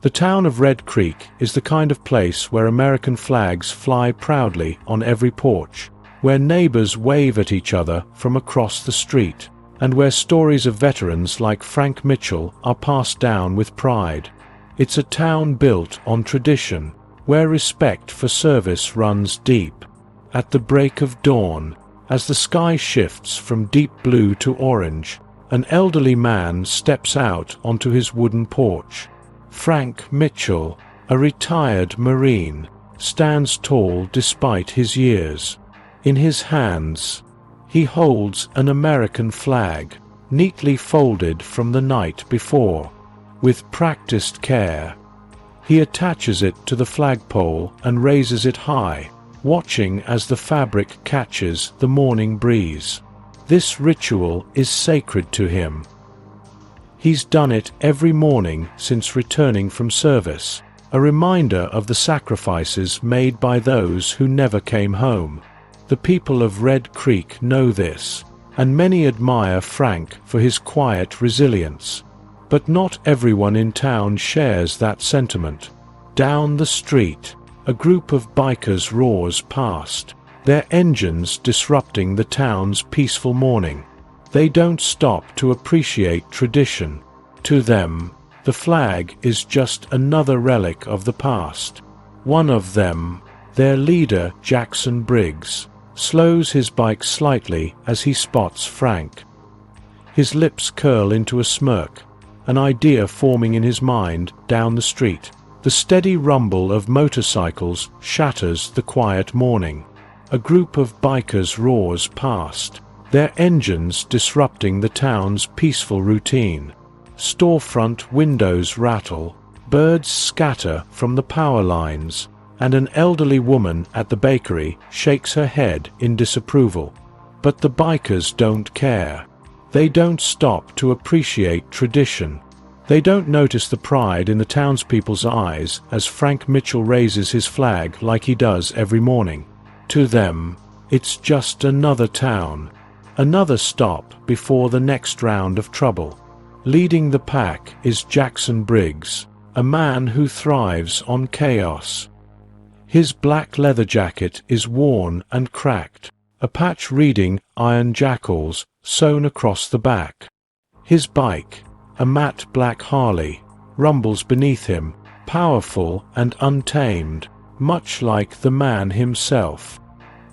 The town of Red Creek is the kind of place where American flags fly proudly on every porch, where neighbors wave at each other from across the street, and where stories of veterans like Frank Mitchell are passed down with pride. It's a town built on tradition, where respect for service runs deep. At the break of dawn, as the sky shifts from deep blue to orange, an elderly man steps out onto his wooden porch. Frank Mitchell, a retired Marine, stands tall despite his years. In his hands, he holds an American flag, neatly folded from the night before. With practiced care, he attaches it to the flagpole and raises it high, watching as the fabric catches the morning breeze. This ritual is sacred to him. He's done it every morning since returning from service, a reminder of the sacrifices made by those who never came home. The people of Red Creek know this, and many admire Frank for his quiet resilience. But not everyone in town shares that sentiment. Down the street, a group of bikers roars past, their engines disrupting the town's peaceful morning. They don't stop to appreciate tradition. To them, the flag is just another relic of the past. One of them, their leader Jaxon Briggs, slows his bike slightly as he spots Frank. His lips curl into a smirk, an idea forming in his mind down the street. The steady rumble of motorcycles shatters the quiet morning. A group of bikers roars past, their engines disrupting the town's peaceful routine. Storefront windows rattle, birds scatter from the power lines, and an elderly woman at the bakery shakes her head in disapproval. But the bikers don't care. They don't stop to appreciate tradition. They don't notice the pride in the townspeople's eyes as Frank Mitchell raises his flag like he does every morning. To them, it's just another town, another stop before the next round of trouble. Leading the pack is Jaxon Briggs, a man who thrives on chaos. His black leather jacket is worn and cracked, a patch reading "Iron Jackals" sewn across the back. His bike, a matte black Harley, rumbles beneath him, powerful and untamed, much like the man himself.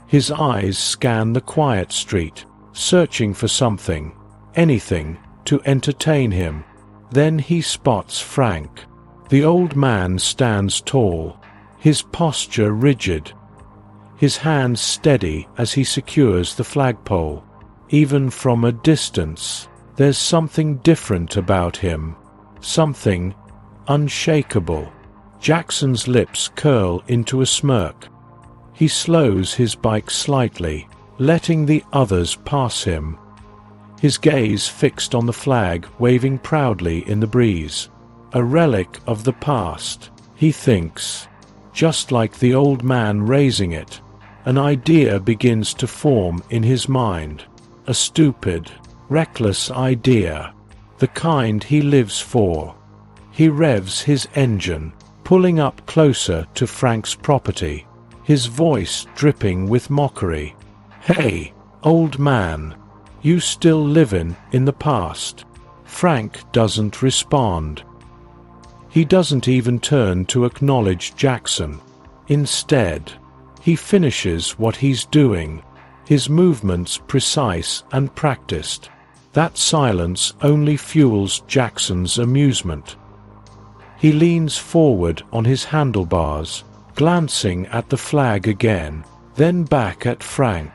His eyes scan the quiet street, searching for something, anything, to entertain him. Then he spots Frank. The old man stands tall, his posture rigid, his hands steady as he secures the flagpole. Even from a distance, there's something different about him, something unshakable. Jackson's lips curl into a smirk. He slows his bike slightly, letting the others pass him. His gaze fixed on the flag waving proudly in the breeze. A relic of the past, he thinks. Just like the old man raising it, an idea begins to form in his mind. A stupid, reckless idea, the kind he lives for. He revs his engine, pulling up closer to Frank's property, his voice dripping with mockery. "Hey, old man, you still livin' in the past?" Frank doesn't respond. He doesn't even turn to acknowledge Jaxon. Instead, he finishes what he's doing, his movements precise and practiced. That silence only fuels Jackson's amusement. He leans forward on his handlebars, glancing at the flag again, then back at Frank.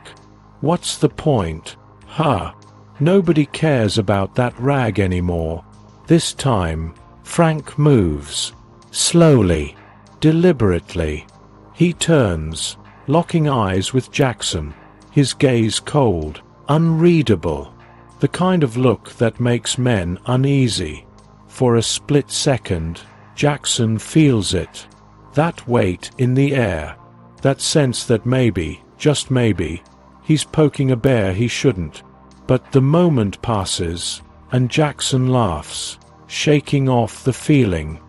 What's the point? Huh? Nobody cares about that rag anymore. This time, Frank moves. Slowly, deliberately. He turns, locking eyes with Jaxon, his gaze cold, unreadable. The kind of look that makes men uneasy. For a split second, Jaxon feels it. That weight in the air. That sense that maybe, just maybe, he's poking a bear he shouldn't. But the moment passes, and Jaxon laughs, shaking off the feeling.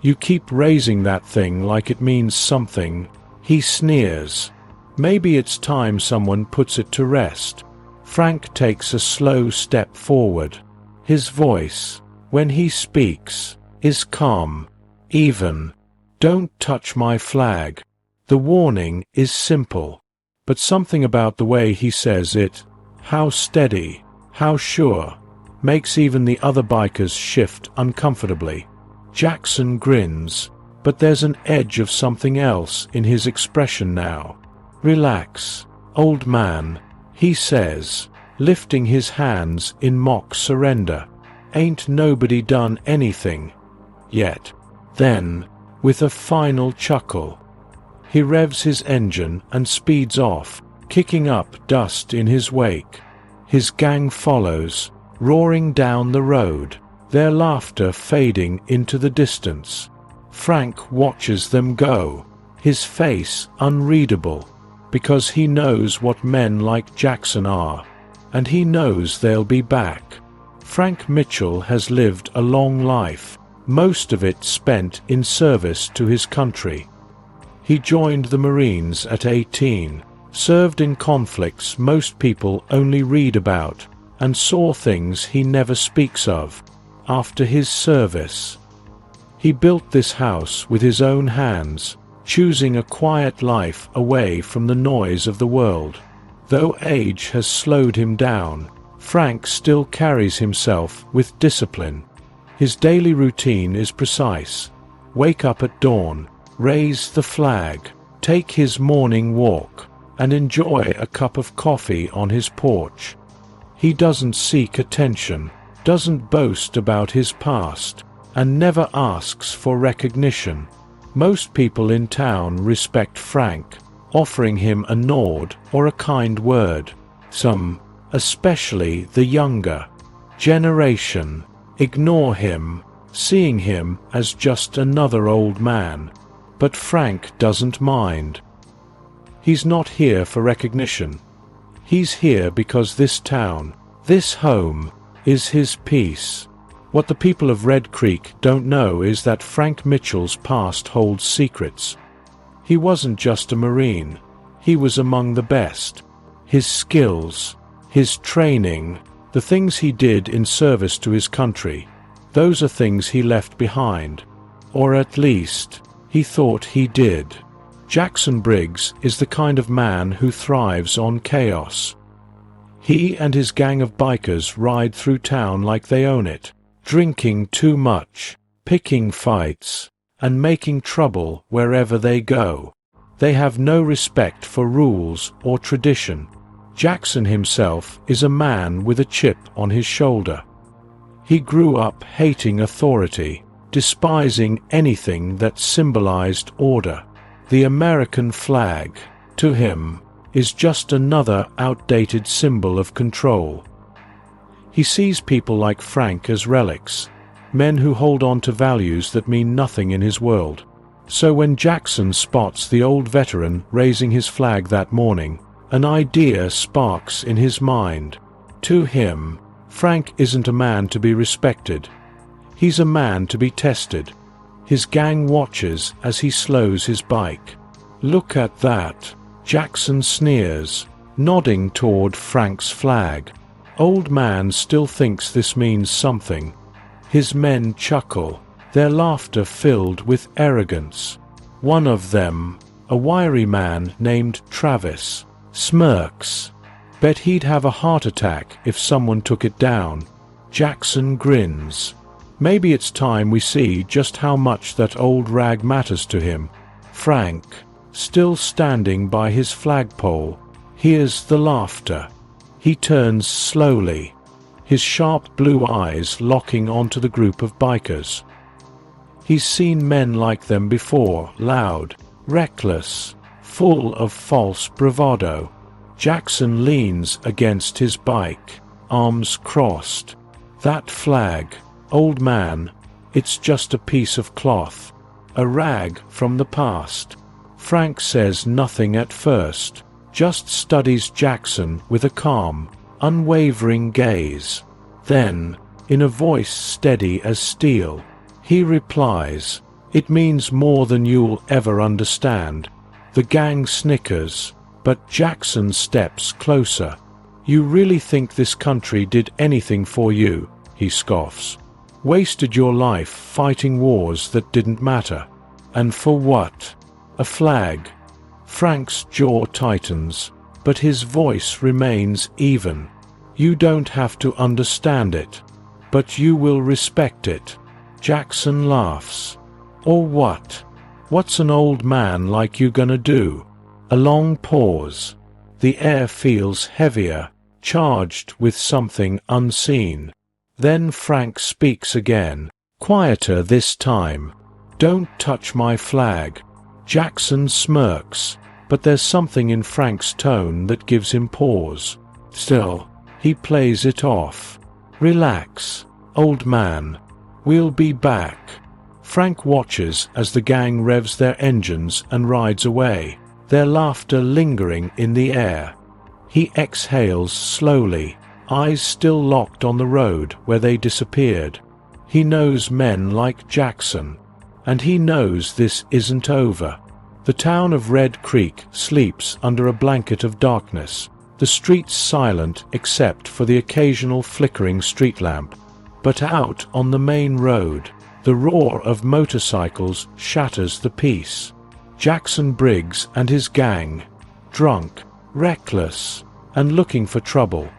You keep raising that thing like it means something." He sneers. "Maybe it's time someone puts it to rest." Frank takes a slow step forward. His voice, when he speaks, is calm, even. "Don't touch my flag." The warning is simple, but something about the way he says it, how steady, how sure, makes even the other bikers shift uncomfortably. Jaxon grins, but there's an edge of something else in his expression now. "Relax, old man," he says, lifting his hands in mock surrender. "Ain't nobody done anything yet." Then, with a final chuckle, he revs his engine and speeds off, kicking up dust in his wake. His gang follows, roaring down the road, their laughter fading into the distance. Frank watches them go, his face unreadable, because he knows what men like Jaxon are, and he knows they'll be back. Frank Mitchell has lived a long life, most of it spent in service to his country. He joined the Marines at 18, served in conflicts most people only read about, and saw things he never speaks of. After his service, he built this house with his own hands, choosing a quiet life away from the noise of the world. Though age has slowed him down, Frank still carries himself with discipline. His daily routine is precise. Wake up at dawn, raise the flag, take his morning walk, and enjoy a cup of coffee on his porch. He doesn't seek attention, doesn't boast about his past, and never asks for recognition. Most people in town respect Frank, offering him a nod or a kind word. Some, especially the younger generation, ignore him, seeing him as just another old man. But Frank doesn't mind. He's not here for recognition. He's here because this town, this home, is his peace. What the people of Red Creek don't know is that Frank Mitchell's past holds secrets. He wasn't just a Marine. He was among the best. His skills, his training, the things he did in service to his country, those are things he left behind. Or at least, he thought he did. Jaxon Briggs is the kind of man who thrives on chaos. He and his gang of bikers ride through town like they own it, drinking too much, picking fights, and making trouble wherever they go. They have no respect for rules or tradition. Jaxon himself is a man with a chip on his shoulder. He grew up hating authority, despising anything that symbolized order. The American flag, to him, is just another outdated symbol of control. He sees people like Frank as relics, men who hold on to values that mean nothing in his world. So when Jaxon spots the old veteran raising his flag that morning, an idea sparks in his mind. To him, Frank isn't a man to be respected. He's a man to be tested. His gang watches as he slows his bike. "Look at that," Jaxon sneers, nodding toward Frank's flag. Old man still thinks this means something. His men chuckle, their laughter filled with arrogance. One of them, a wiry man named Travis, smirks. "Bet he'd have a heart attack if someone took it down." Jaxon grins. Maybe it's time we see just how much that old rag matters to him. Frank, still standing by his flagpole, hears the laughter. He turns slowly, his sharp blue eyes locking onto the group of bikers. He's seen men like them before, loud, reckless, full of false bravado. Jaxon leans against his bike, arms crossed. "That flag, old man, it's just a piece of cloth, a rag from the past." Frank says nothing at first, just studies Jaxon with a calm, unwavering gaze. Then, in a voice steady as steel, he replies, It means more than you'll ever understand. The gang snickers, but Jaxon steps closer. You really think this country did anything for you? He scoffs. Wasted your life fighting wars that didn't matter. And for what? A flag. Frank's jaw tightens, but his voice remains even. You don't have to understand it, but you will respect it. Jaxon laughs. Or what? What's an old man like you gonna do? A long pause. The air feels heavier, charged with something unseen. Then Frank speaks again, quieter this time. Don't touch my flag. Jaxon smirks, but there's something in Frank's tone that gives him pause. Still, he plays it off. Relax, old man. We'll be back. Frank watches as the gang revs their engines and rides away, their laughter lingering in the air. He exhales slowly, eyes still locked on the road where they disappeared. He knows men like Jaxon, and he knows this isn't over. The town of Red Creek sleeps under a blanket of darkness, the streets silent except for the occasional flickering street lamp. But out on the main road, the roar of motorcycles shatters the peace. Jaxon Briggs and his gang, drunk, reckless, and looking for trouble,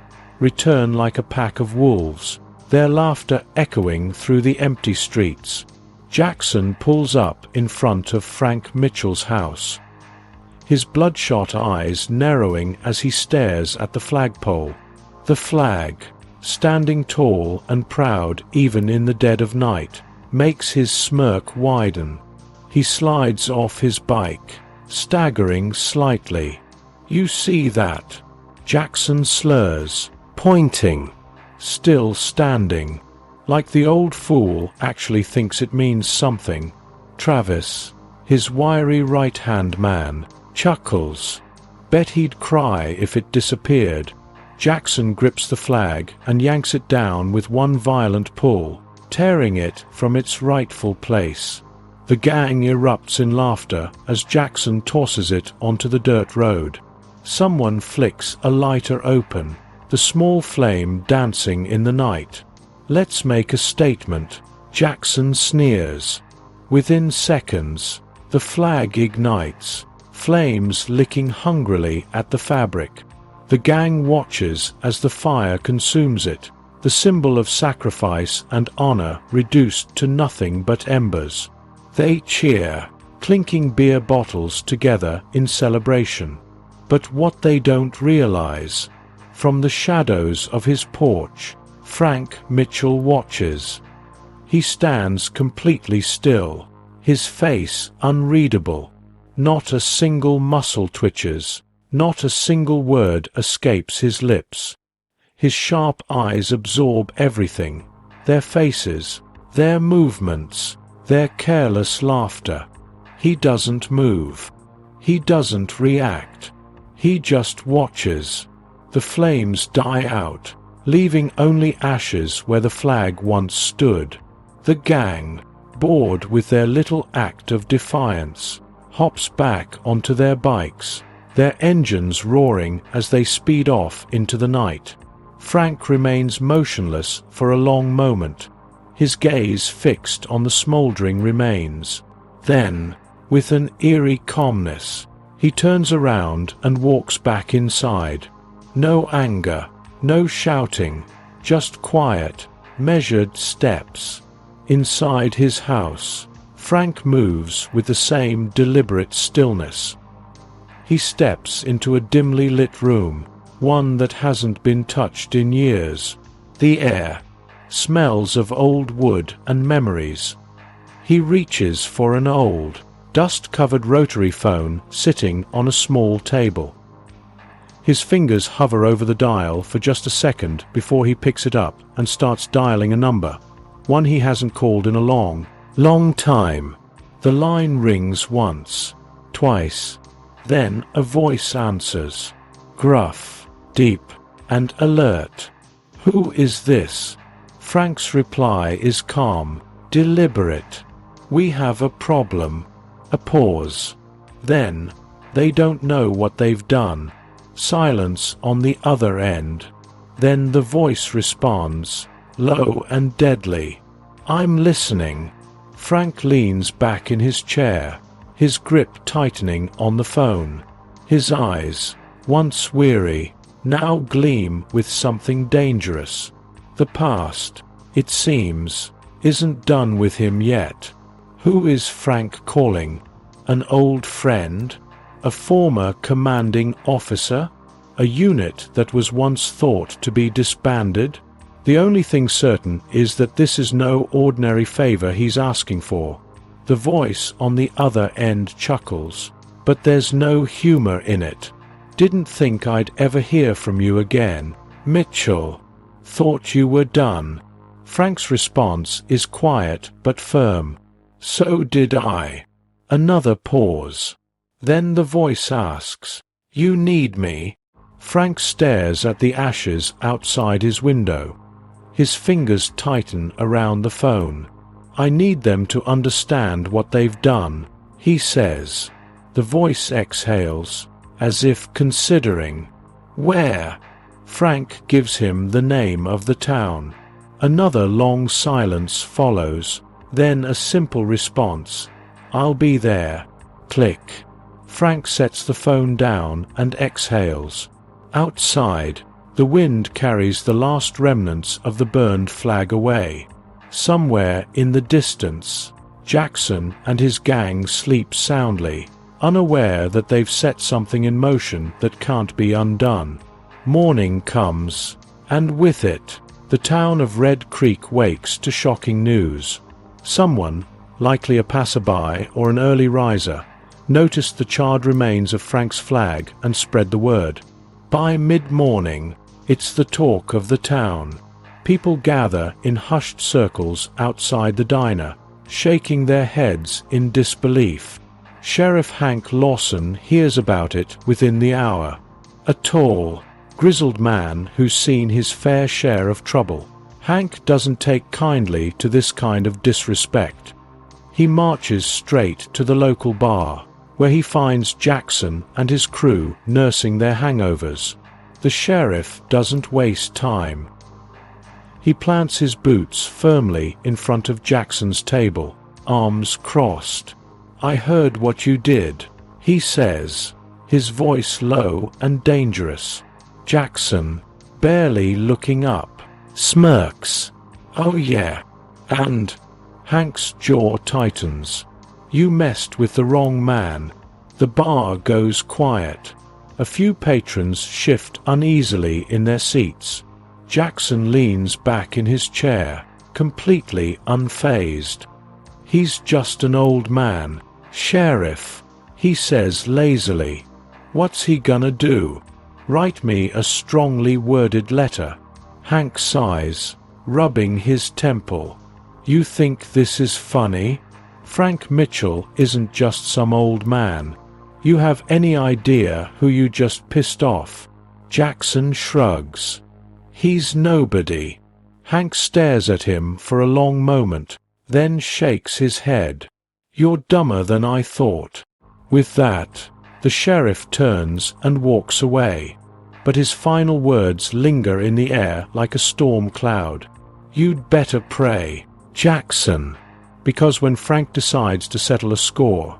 return like a pack of wolves, their laughter echoing through the empty streets. Jaxon pulls up in front of Frank Mitchell's house, his bloodshot eyes narrowing as he stares at the flagpole. The flag, standing tall and proud even in the dead of night, makes his smirk widen. He slides off his bike, staggering slightly. You see that? Jaxon slurs, pointing. Still standing. Like the old fool actually thinks it means something. Travis, his wiry right-hand man, chuckles. Bet he'd cry if it disappeared. Jaxon grips the flag and yanks it down with one violent pull, tearing it from its rightful place. The gang erupts in laughter as Jaxon tosses it onto the dirt road. Someone flicks a lighter open, the small flame dancing in the night. Let's make a statement, Jaxon sneers. Within seconds, the flag ignites, flames licking hungrily at the fabric. The gang watches as the fire consumes it, the symbol of sacrifice and honor reduced to nothing but embers. They cheer, clinking beer bottles together in celebration. But what they don't realize, from the shadows of his porch, Frank Mitchell watches. He stands completely still, his face unreadable. Not a single muscle twitches, not a single word escapes his lips. His sharp eyes absorb everything, their faces, their movements, their careless laughter. He doesn't move. He doesn't react. He just watches. The flames die out, leaving only ashes where the flag once stood. The gang, bored with their little act of defiance, hops back onto their bikes, their engines roaring as they speed off into the night. Frank remains motionless for a long moment, his gaze fixed on the smoldering remains. Then, with an eerie calmness, he turns around and walks back inside. No anger, no shouting, just quiet, measured steps. Inside his house, Frank moves with the same deliberate stillness. He steps into a dimly lit room, one that hasn't been touched in years. The air smells of old wood and memories. He reaches for an old, dust-covered rotary phone sitting on a small table. His fingers hover over the dial for just a second before he picks it up and starts dialing a number, one he hasn't called in a long time. The line rings once, twice. Then a voice answers, gruff, deep, and alert. Who is this? Frank's reply is calm, deliberate. We have a problem. A pause. Then, they don't know what they've done. Silence on the other end. Then the voice responds, low and deadly. I'm listening. Frank leans back in his chair, his grip tightening on the phone. His eyes, once weary, now gleam with something dangerous. The past, it seems, isn't done with him yet. Who is Frank calling? An old friend? A former commanding officer? A unit that was once thought to be disbanded? The only thing certain is that this is no ordinary favor he's asking for. The voice on the other end chuckles, but there's no humor in it. Didn't think I'd ever hear from you again, Mitchell. Thought you were done. Frank's response is quiet but firm. So did I. Another pause. Then the voice asks, You need me? Frank stares at the ashes outside his window. His fingers tighten around the phone. I need them to understand what they've done, he says. The voice exhales, as if considering. Where? Frank gives him the name of the town. Another long silence follows, then a simple response. I'll be there. Click. Frank sets the phone down and exhales. Outside, the wind carries the last remnants of the burned flag away. Somewhere in the distance, Jaxon and his gang sleep soundly, unaware that they've set something in motion that can't be undone. Morning comes, and with it, the town of Red Creek wakes to shocking news. Someone, likely a passerby or an early riser, noticed the charred remains of Frank's flag and spread the word. By mid-morning, it's the talk of the town. People gather in hushed circles outside the diner, shaking their heads in disbelief. Sheriff Hank Lawson hears about it within the hour. A tall, grizzled man who's seen his fair share of trouble. Hank doesn't take kindly to this kind of disrespect. He marches straight to the local bar, where he finds Jaxon and his crew nursing their hangovers. The sheriff doesn't waste time. He plants his boots firmly in front of Jackson's table, arms crossed. I heard what you did, he says, his voice low and dangerous. Jaxon, barely looking up, smirks. Oh yeah, and Hank's jaw tightens. You messed with the wrong man. The bar goes quiet. A few patrons shift uneasily in their seats. Jaxon leans back in his chair, completely unfazed. He's just an old man, Sheriff, he says lazily. What's he gonna do? Write me a strongly worded letter. Hank sighs, rubbing his temple. You think this is funny? Frank Mitchell isn't just some old man. You have any idea who you just pissed off? Jaxon shrugs. He's nobody. Hank stares at him for a long moment, then shakes his head. You're dumber than I thought. With that, the sheriff turns and walks away, but his final words linger in the air like a storm cloud. You'd better pray, Jaxon, because when Frank decides to settle a score,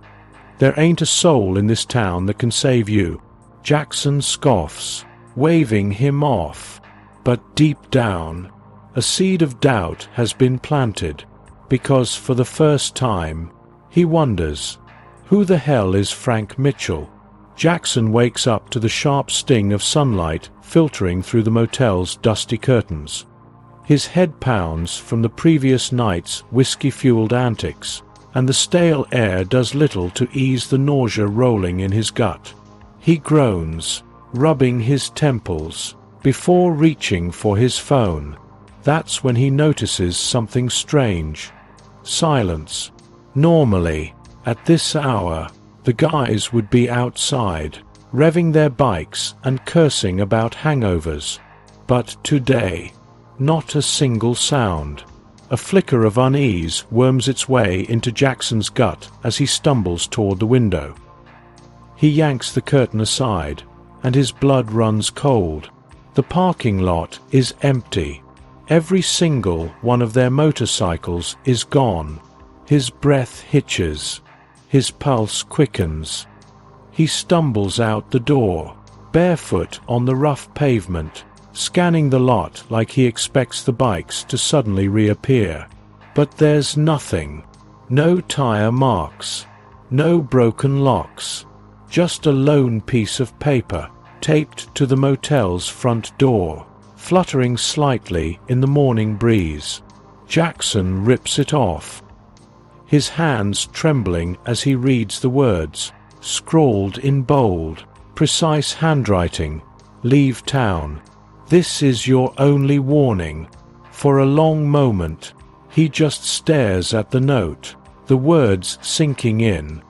there ain't a soul in this town that can save you. Jaxon scoffs, waving him off. But deep down, a seed of doubt has been planted, because for the first time, he wonders, who the hell is Frank Mitchell? Jaxon wakes up to the sharp sting of sunlight filtering through the motel's dusty curtains. His head pounds from the previous night's whiskey-fueled antics, and the stale air does little to ease the nausea rolling in his gut. He groans, rubbing his temples, before reaching for his phone. That's when he notices something strange. Silence. Normally, at this hour, the guys would be outside, revving their bikes and cursing about hangovers. But today, not a single sound. A flicker of unease worms its way into Jackson's gut as he stumbles toward the window. He yanks the curtain aside, and his blood runs cold. The parking lot is empty. Every single one of their motorcycles is gone. His breath hitches. His pulse quickens. He stumbles out the door, barefoot on the rough pavement, scanning the lot like he expects the bikes to suddenly reappear. But there's nothing. No tire marks. No broken locks. Just a lone piece of paper, taped to the motel's front door, fluttering slightly in the morning breeze. Jaxon rips it off, his hands trembling as he reads the words, scrawled in bold, precise handwriting, "Leave town. This is your only warning." For a long moment, he just stares at the note, the words sinking in.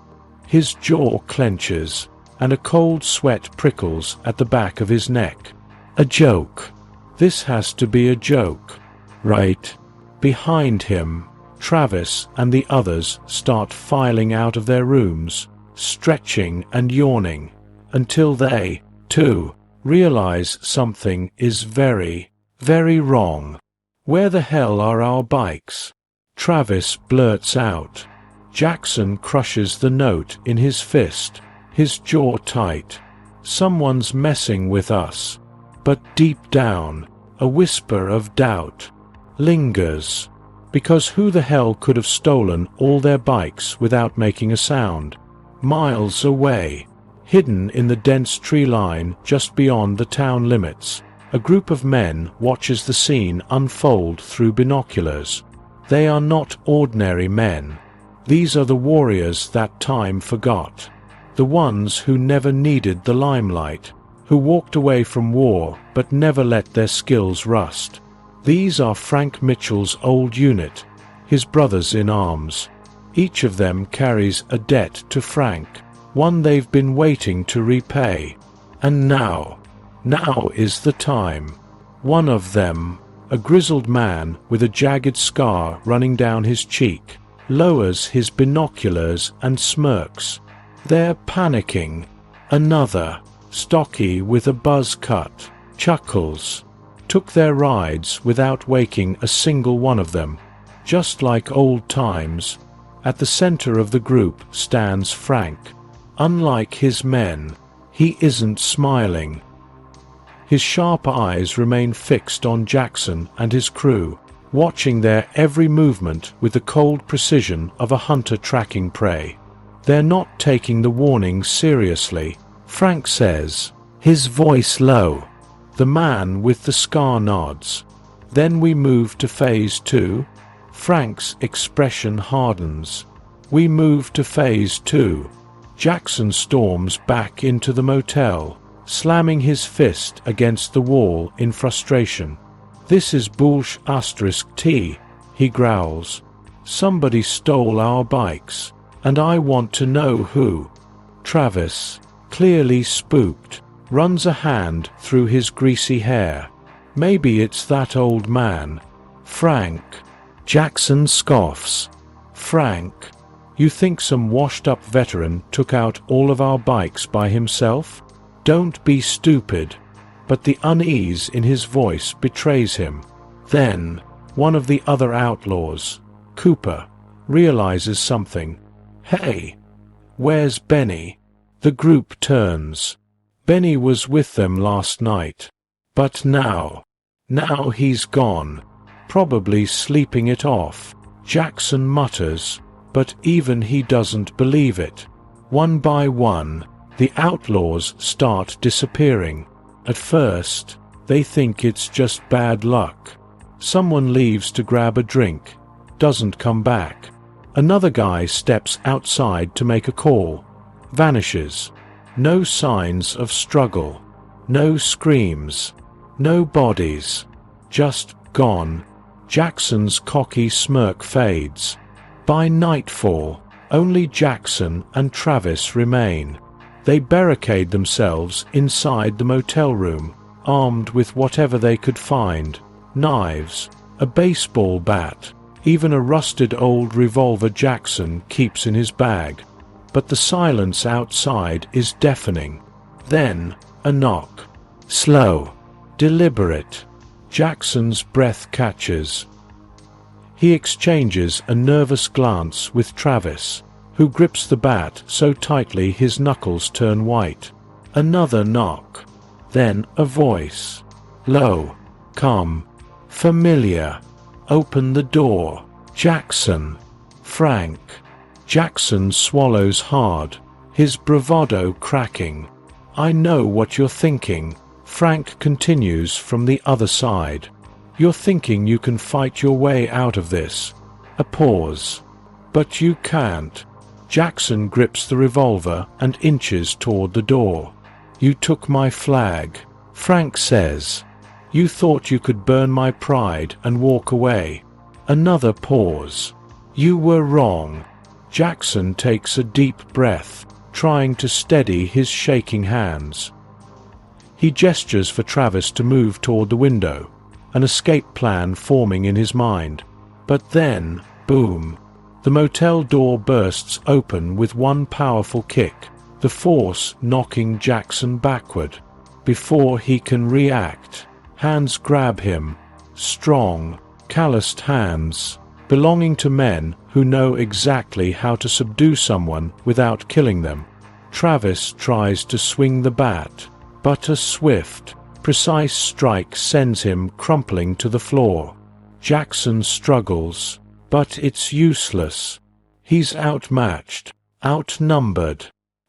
His jaw clenches, and a cold sweat prickles at the back of his neck. A joke. This has to be a joke, right? Behind him, Travis and the others start filing out of their rooms, stretching and yawning, until they, too, realize something is very, very wrong. "Where the hell are our bikes?" Travis blurts out. Jaxon crushes the note in his fist, his jaw tight. Someone's messing with us. But deep down, a whisper of doubt lingers. Because who the hell could have stolen all their bikes without making a sound? Miles away, hidden in the dense tree line just beyond the town limits, a group of men watches the scene unfold through binoculars. They are not ordinary men. These are the warriors that time forgot. The ones who never needed the limelight, who walked away from war but never let their skills rust. These are Frank Mitchell's old unit, his brothers in arms. Each of them carries a debt to Frank, one they've been waiting to repay. And now is the time. One of them, a grizzled man with a jagged scar running down his cheek, lowers his binoculars and smirks. They're panicking. Another, stocky with a buzz cut, chuckles. Took their rides without waking a single one of them. Just like old times. At the center of the group stands Frank. Unlike his men, he isn't smiling. His sharp eyes remain fixed on Jaxon and his crew, watching their every movement with the cold precision of a hunter tracking prey. They're not taking the warning seriously, Frank says, his voice low. The man with the scar nods. Then we move to phase 2. Frank's expression hardens. We move to phase 2. Jaxon storms back into the motel, slamming his fist against the wall in frustration. "This is bullsh*t, he growls. "Somebody stole our bikes, and I want to know who." Travis, clearly spooked, runs a hand through his greasy hair. "Maybe it's that old man. Frank." Jaxon scoffs. "Frank, you think some washed-up veteran took out all of our bikes by himself? Don't be stupid." But the unease in his voice betrays him. Then, one of the other outlaws, Cooper, realizes something. "Hey, where's Benny?" The group turns. Benny was with them last night. But now he's gone. Probably sleeping it off. Jaxon mutters, but even he doesn't believe it. One by one, the outlaws start disappearing. At first, they think it's just bad luck. Someone leaves to grab a drink, doesn't come back. Another guy steps outside to make a call, vanishes. No signs of struggle. No screams. No bodies. Just gone. Jaxon's cocky smirk fades. By nightfall, only Jaxon and Travis remain. They barricade themselves inside the motel room, armed with whatever they could find. Knives, a baseball bat, Even a rusted old revolver Jaxon keeps in his bag. But the silence outside is deafening. Then, a knock. Slow. Deliberate. Jaxon's breath catches. He exchanges a nervous glance with Travis, who grips the bat so tightly his knuckles turn white. Another knock. Then a voice. Low. Calm. Familiar. Open the door. Jaxon. Frank. Jaxon swallows hard, his bravado cracking. I know what you're thinking, Frank continues from the other side. You're thinking you can fight your way out of this. A pause. But you can't. Jaxon grips the revolver and inches toward the door. You took my flag, Frank says. You thought you could burn my pride and walk away. Another pause. You were wrong. Jaxon takes a deep breath, trying to steady his shaking hands. He gestures for Travis to move toward the window, an escape plan forming in his mind. But then, boom, the motel door bursts open with one powerful kick, the force knocking Jaxon backward. Before he can react, hands grab him, strong, calloused hands, belonging to men who know exactly how to subdue someone without killing them. Travis tries to swing the bat, but a swift, precise strike sends him crumpling to the floor. Jaxon struggles, but it's useless. He's outmatched, outnumbered,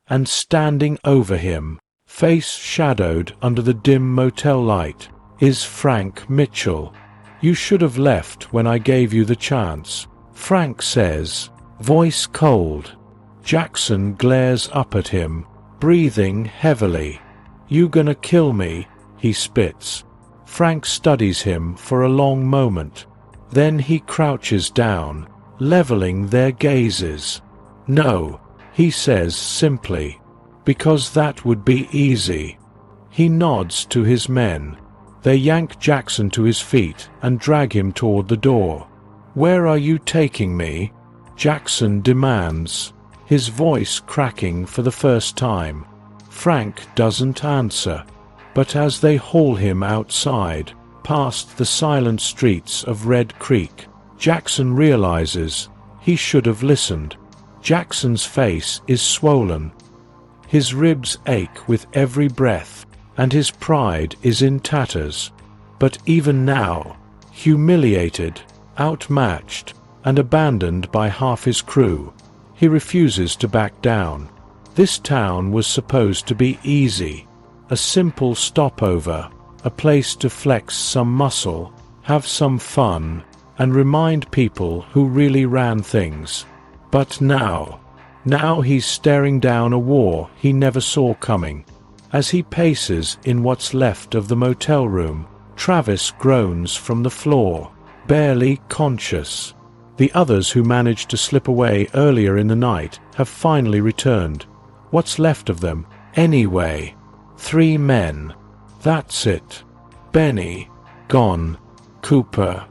and standing over him, face shadowed under the dim motel light, is Frank Mitchell. You should have left when I gave you the chance, Frank says, voice cold. Jaxon glares up at him, breathing heavily. You gonna kill me? He spits. Frank studies him for a long moment. Then he crouches down, leveling their gazes. No, he says simply, because that would be easy. He nods to his men. They yank Jaxon to his feet and drag him toward the door. Where are you taking me? Jaxon demands, his voice cracking for the first time. Frank doesn't answer, but as they haul him outside, past the silent streets of Red Creek, Jaxon realizes he should have listened. Jaxon's face is swollen. His ribs ache with every breath, and his pride is in tatters. But even now, humiliated, outmatched, and abandoned by half his crew, he refuses to back down. This town was supposed to be easy, a simple stopover, a place to flex some muscle, have some fun, and remind people who really ran things. But now he's staring down a war he never saw coming. As he paces in what's left of the motel room, Travis groans from the floor, barely conscious. The others who managed to slip away earlier in the night have finally returned. What's left of them, anyway? 3 men. That's it. Benny, gone. Cooper,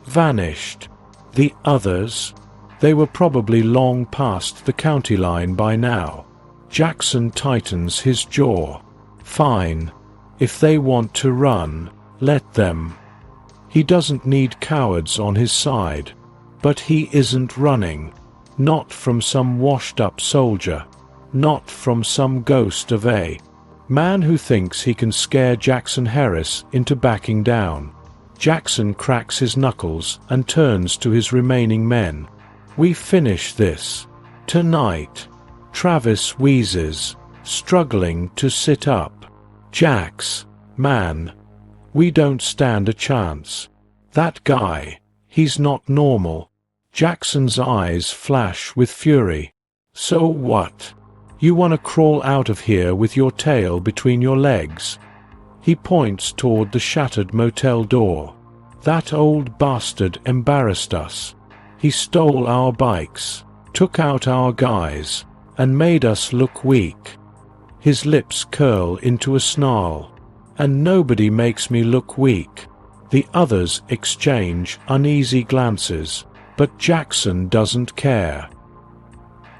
vanished. The others? They were probably long past the county line by now. Jaxon tightens his jaw. Fine. If they want to run, let them. He doesn't need cowards on his side. But he isn't running. Not from some washed-up soldier. Not from some ghost of a man who thinks he can scare Jaxon Harris into backing down. Jaxon cracks his knuckles and turns to his remaining men. We finish this. Tonight. Travis wheezes, struggling to sit up. Jax, man. We don't stand a chance. That guy, he's not normal. Jaxon's eyes flash with fury. So what? You want to crawl out of here with your tail between your legs? He points toward the shattered motel door. That old bastard embarrassed us. He stole our bikes, took out our guys, and made us look weak. His lips curl into a snarl. And nobody makes me look weak. The others exchange uneasy glances. But Jaxon doesn't care.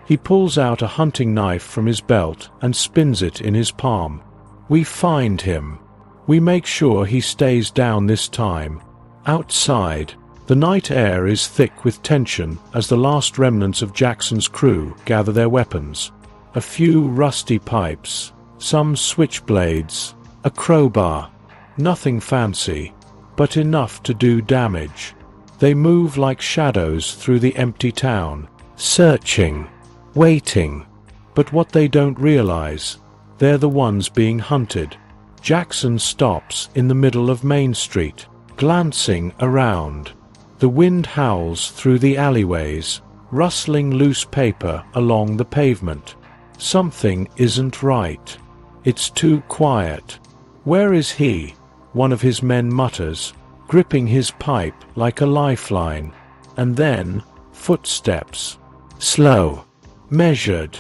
He pulls out a hunting knife from his belt and spins it in his palm. We find him. We make sure he stays down this time. Outside, the night air is thick with tension as the last remnants of Jaxon's crew gather their weapons. A few rusty pipes, some switchblades, a crowbar. Nothing fancy, but enough to do damage. They move like shadows through the empty town, searching, waiting. But what they don't realize, they're the ones being hunted. Jaxon stops in the middle of Main Street, glancing around. The wind howls through the alleyways, rustling loose paper along the pavement. Something isn't right. It's too quiet. Where is he? One of his men mutters, gripping his pipe like a lifeline. And then, footsteps. Slow. Measured.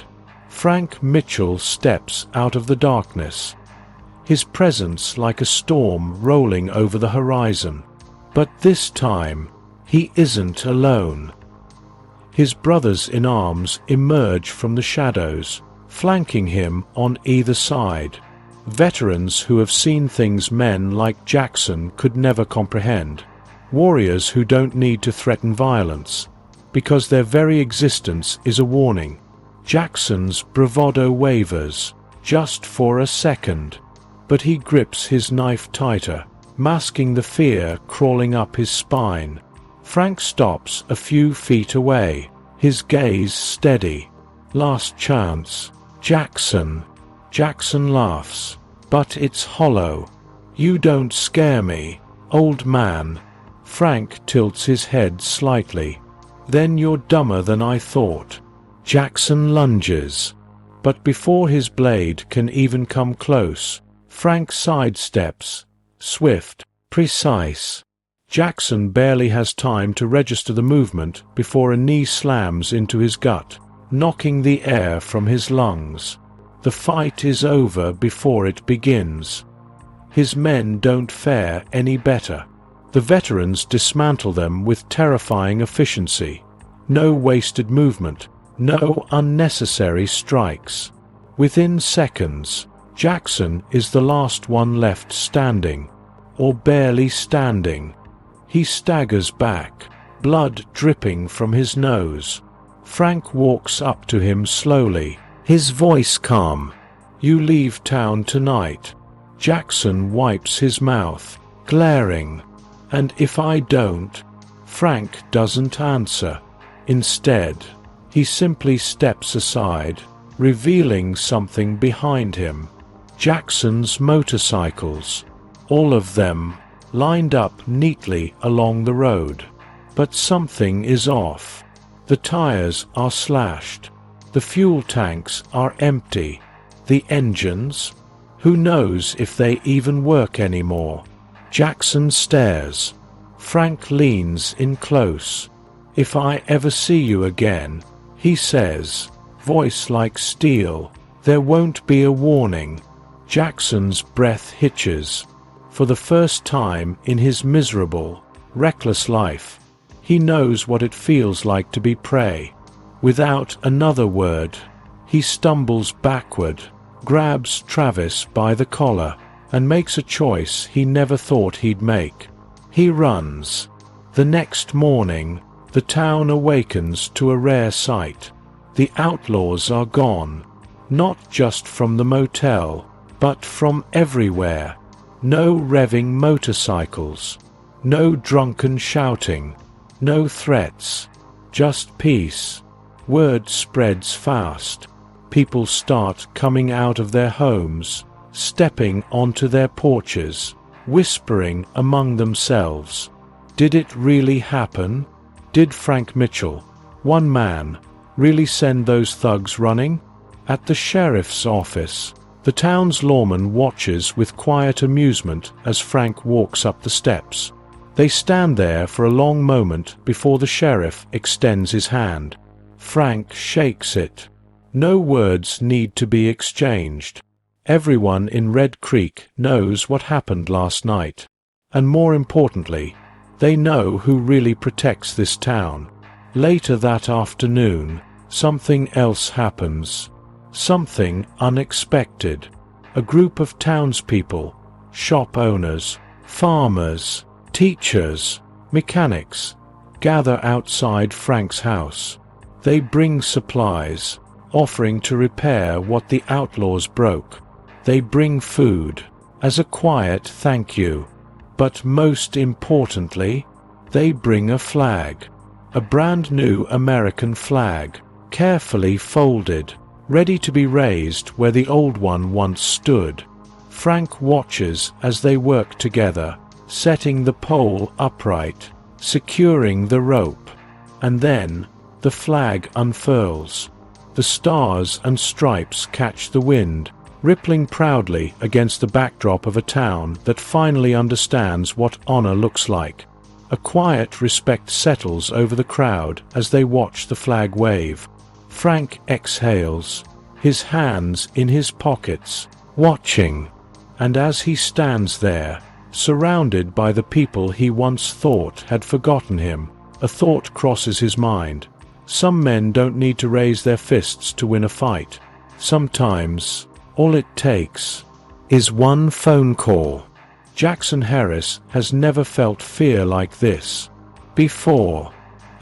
Frank Mitchell steps out of the darkness. His presence like a storm rolling over the horizon. But this time, he isn't alone. His brothers in arms emerge from the shadows, flanking him on either side. Veterans who have seen things men like Jaxon could never comprehend. Warriors who don't need to threaten violence, because their very existence is a warning. Jaxon's bravado wavers, just for a second. But he grips his knife tighter, masking the fear crawling up his spine. Frank stops a few feet away, his gaze steady. Last chance. Jaxon. Jaxon laughs. But it's hollow. You don't scare me, old man. Frank tilts his head slightly. Then you're dumber than I thought. Jaxon lunges. But before his blade can even come close, Frank sidesteps. Swift, precise. Jaxon barely has time to register the movement before a knee slams into his gut, knocking the air from his lungs. The fight is over before it begins. His men don't fare any better. The veterans dismantle them with terrifying efficiency. No wasted movement, no unnecessary strikes. Within seconds, Jaxon is the last one left standing, or barely standing. He staggers back, blood dripping from his nose. Frank walks up to him slowly, his voice calm. You leave town tonight. Jaxon wipes his mouth, glaring. And if I don't? Frank doesn't answer. Instead, he simply steps aside, revealing something behind him. Jaxon's motorcycles. All of them, lined up neatly along the road. But something is off. The tires are slashed. The fuel tanks are empty. The engines? Who knows if they even work anymore? Jaxon stares. Frank leans in close. If I ever see you again, he says, voice like steel, there won't be a warning. Jaxon's breath hitches. For the first time in his miserable, reckless life, he knows what it feels like to be prey. Without another word, he stumbles backward, grabs Travis by the collar, and makes a choice he never thought he'd make. He runs. The next morning, the town awakens to a rare sight. The outlaws are gone, not just from the motel, but from everywhere. No revving motorcycles, no drunken shouting, no threats, just peace. Word spreads fast. People start coming out of their homes, stepping onto their porches, whispering among themselves. Did it really happen? Did Frank Mitchell, one man, really send those thugs running? At the sheriff's office, the town's lawman watches with quiet amusement as Frank walks up the steps. They stand there for a long moment before the sheriff extends his hand. Frank shakes it. No words need to be exchanged. Everyone in Red Creek knows what happened last night. And more importantly, they know who really protects this town. Later that afternoon, something else happens. Something unexpected. A group of townspeople, shop owners, farmers, teachers, mechanics, gather outside Frank's house. They bring supplies, offering to repair what the outlaws broke. They bring food, as a quiet thank you. But most importantly, they bring a flag. A brand new American flag, carefully folded, ready to be raised where the old one once stood. Frank watches as they work together, setting the pole upright, securing the rope. And then, the flag unfurls. The stars and stripes catch the wind, rippling proudly against the backdrop of a town that finally understands what honor looks like. A quiet respect settles over the crowd as they watch the flag wave. Frank exhales, his hands in his pockets, watching. And as he stands there, surrounded by the people he once thought had forgotten him, a thought crosses his mind. Some men don't need to raise their fists to win a fight. Sometimes, all it takes is one phone call. Jaxon Harris has never felt fear like this before.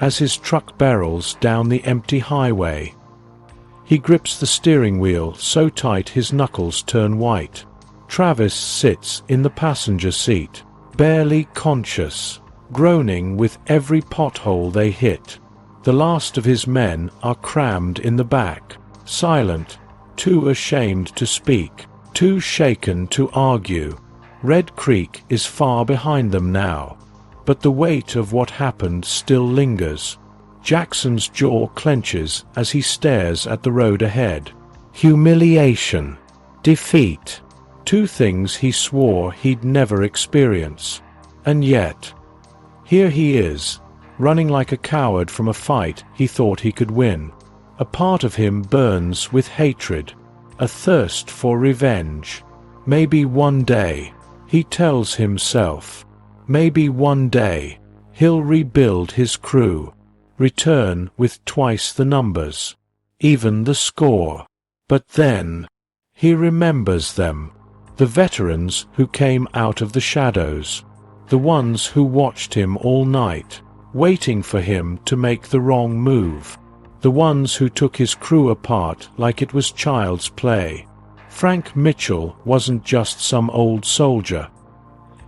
As his truck barrels down the empty highway, he grips the steering wheel so tight his knuckles turn white. Travis sits in the passenger seat, barely conscious, groaning with every pothole they hit. The last of his men are crammed in the back, silent, too ashamed to speak, too shaken to argue. Red Creek is far behind them now, but the weight of what happened still lingers. Jackson's jaw clenches as he stares at the road ahead. Humiliation, defeat, two things he swore he'd never experience. And yet, here he is, running like a coward from a fight he thought he could win. A part of him burns with hatred, a thirst for revenge. Maybe one day, he tells himself, maybe one day, he'll rebuild his crew, return with twice the numbers, even the score. But then, he remembers them, the veterans who came out of the shadows, the ones who watched him all night, waiting for him to make the wrong move, the ones who took his crew apart like it was child's play. Frank Mitchell wasn't just some old soldier.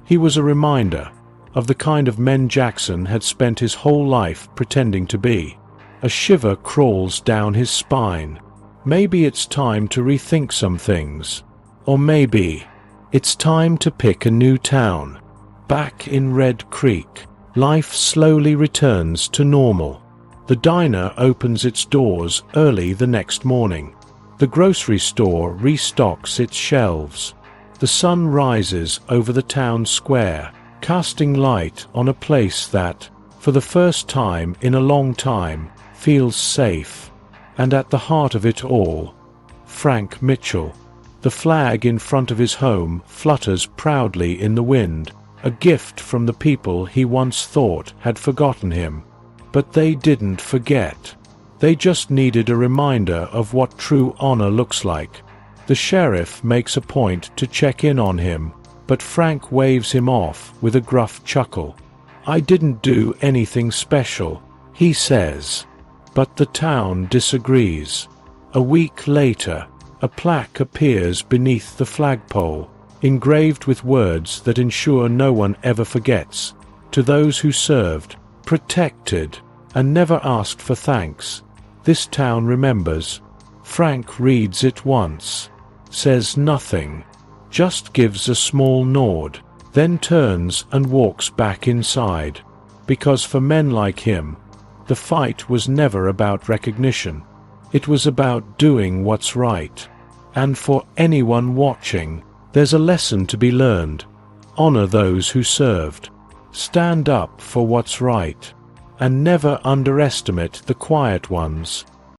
He was a reminder of the kind of men Jaxon had spent his whole life pretending to be. A shiver crawls down his spine. Maybe it's time to rethink some things. Or maybe it's time to pick a new town. Back in Red Creek, life slowly returns to normal. The diner opens its doors early the next morning. The grocery store restocks its shelves. The sun rises over the town square, casting light on a place that, for the first time in a long time, feels safe. And at the heart of it all, Frank Mitchell. The flag in front of his home flutters proudly in the wind, a gift from the people he once thought had forgotten him. But they didn't forget. They just needed a reminder of what true honor looks like. The sheriff makes a point to check in on him, but Frank waves him off with a gruff chuckle. "I didn't do anything special," he says. But the town disagrees. A week later, a plaque appears beneath the flagpole, engraved with words that ensure no one ever forgets. To those who served, protected, and never asked for thanks, this town remembers. Frank reads it once, says nothing, just gives a small nod, then turns and walks back inside. Because for men like him, the fight was never about recognition. It was about doing what's right. And for anyone watching, there's a lesson to be learned. Honor those who served. Stand up for what's right. And never underestimate the quiet ones,